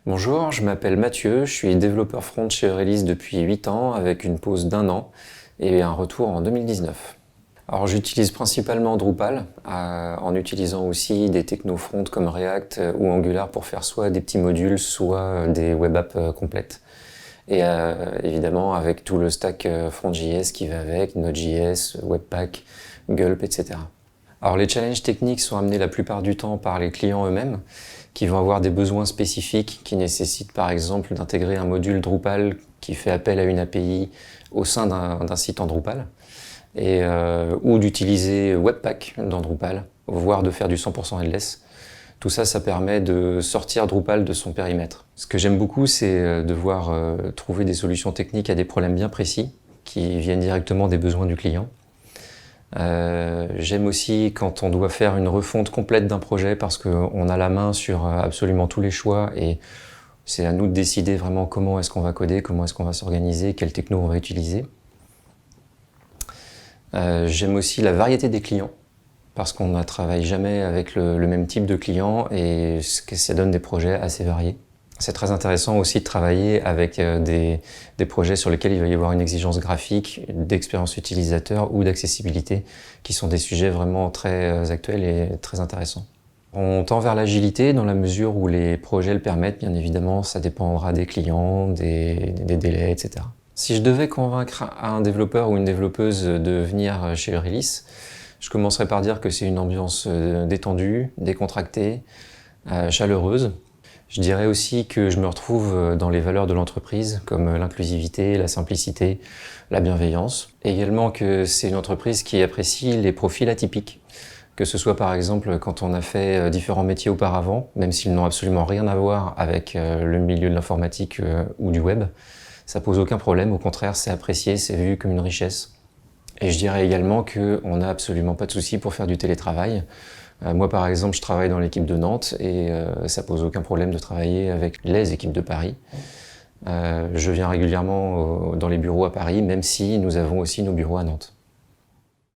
Bonjour, je m'appelle Mathieu, je suis développeur front chez Aurelis depuis 8 ans avec une pause d'1 an et un retour en 2019. Alors j'utilise principalement Drupal en utilisant aussi des technos front comme React ou Angular pour faire soit des petits modules, soit des web apps complètes. Et évidemment avec tout le stack Front.js qui va avec, Node.js, Webpack, Gulp, etc. Alors les challenges techniques sont amenés la plupart du temps par les clients eux-mêmes, qui vont avoir des besoins spécifiques qui nécessitent par exemple d'intégrer un module Drupal qui fait appel à une API au sein d'un site en Drupal, ou d'utiliser Webpack dans Drupal, voire de faire du 100% headless. Tout ça, ça permet de sortir Drupal de son périmètre. Ce que j'aime beaucoup, c'est devoir trouver des solutions techniques à des problèmes bien précis, qui viennent directement des besoins du client. J'aime aussi quand on doit faire une refonte complète d'un projet parce qu'on a la main sur absolument tous les choix et c'est à nous de décider vraiment comment est-ce qu'on va coder, comment est-ce qu'on va s'organiser, quelle techno on va utiliser. J'aime aussi la variété des clients parce qu'on ne travaille jamais avec le même type de client et ça donne des projets assez variés. C'est très intéressant aussi de travailler avec des projets sur lesquels il va y avoir une exigence graphique, d'expérience utilisateur ou d'accessibilité, qui sont des sujets vraiment très actuels et très intéressants. On tend vers l'agilité dans la mesure où les projets le permettent, bien évidemment, ça dépendra des clients, des délais, etc. Si je devais convaincre un développeur ou une développeuse de venir chez Aurelis, je commencerais par dire que c'est une ambiance détendue, décontractée, chaleureuse. Je dirais aussi que je me retrouve dans les valeurs de l'entreprise, comme l'inclusivité, la simplicité, la bienveillance. Également que c'est une entreprise qui apprécie les profils atypiques. Que ce soit par exemple quand on a fait différents métiers auparavant, même s'ils n'ont absolument rien à voir avec le milieu de l'informatique ou du web, ça pose aucun problème, au contraire c'est apprécié, c'est vu comme une richesse. Et je dirais également qu'on n'a absolument pas de souci pour faire du télétravail. Moi, par exemple, je travaille dans l'équipe de Nantes et ça pose aucun problème de travailler avec les équipes de Paris. Je viens régulièrement dans les bureaux à Paris, même si nous avons aussi nos bureaux à Nantes.